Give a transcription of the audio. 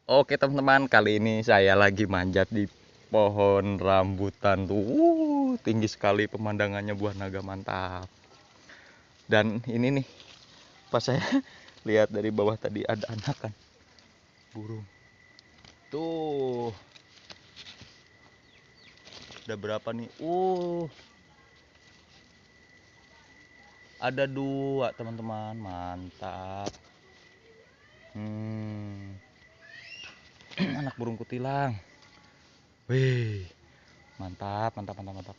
Oke teman-teman, kali ini saya lagi manjat di pohon rambutan tuh. Tinggi sekali pemandangannya, buah naga mantap. Dan ini nih, pas saya lihat dari bawah tadi ada anakan burung. Tuh, ada berapa nih? Ada 2 teman-teman, mantap. Anak burung kutilang. Wih, mantap, mantap, mantap, mantap.